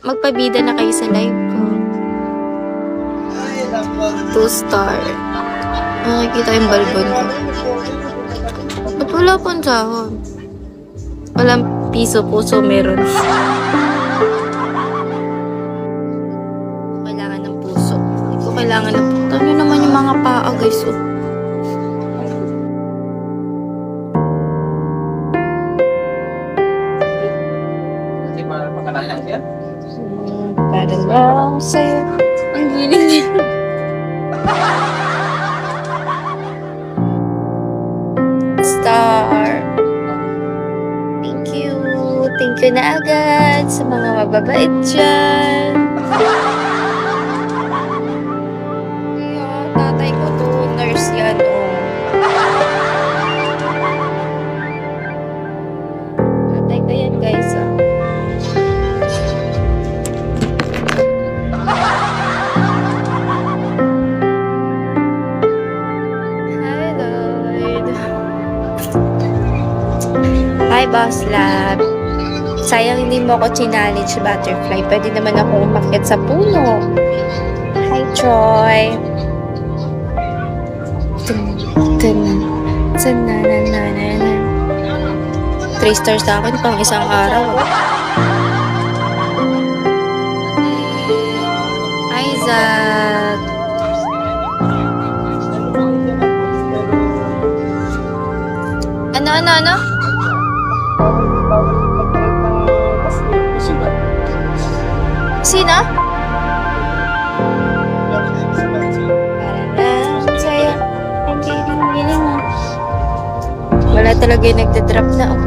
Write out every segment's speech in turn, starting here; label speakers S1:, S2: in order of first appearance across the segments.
S1: magpabida na kayo sa live ko. 2-star. Nakikita yung balbon ko. Ba't wala pang sahod? Walang piso, puso, meron. Kailangan ng puso. Hindi ko kailangan ng puso. Ano naman yung mga paa, guys, oh. Para lang sa'yo. Ang giling niya. Star. Thank you. Thank you na agad sa mga mababait dyan. Tatay ko to, nurse yan, oh. Tatay ko yan, guys, ah. Hi, Boss Lab. Sayang hindi mo ako challenge butterfly. Pwede naman ako umakyat sa puno. Hi, Troy. 3 stars sa akin pang isang araw. Isaac. Ano? Sino? Parang sa'yo. Ang giling mo. Wala talaga yung nagda-drop na, oh.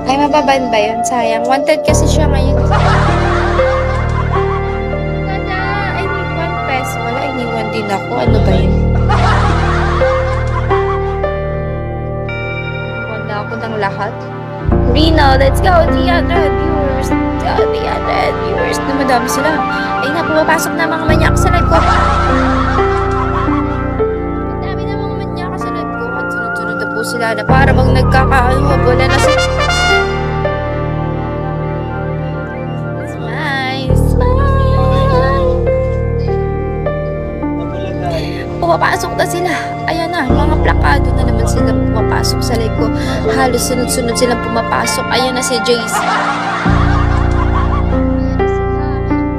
S1: Ay, mababan ba yun? Sayang. Wanted kasi siya ngayon. I need 1 peso. Wala, iniwan din ako. Ano ba yun? Wala ako ng lahat. Reno, let's go. 300 viewers. 300 viewers. Na madami sila. Ay na, pumapasok na mga manyak sa live ko. Madami na mga manyak sa live ko. At sunod-sunod na po sila na para bang nagkakaano. Wala na sila. Pumapasok na sila. Ayan na, mga plakado na naman sila pumapasok sa live ko. Halos sunod-sunod silang pumapasok. Ayan na si Jace.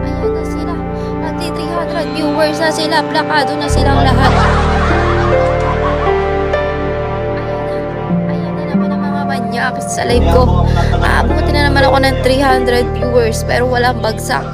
S1: Ayan na sila. Pati 300 viewers na sila. Plakado na silang lahat. Ayan na naman ang mga manyak sa live ko. Aabuti na naman ako ng 300 viewers pero walang bagsak.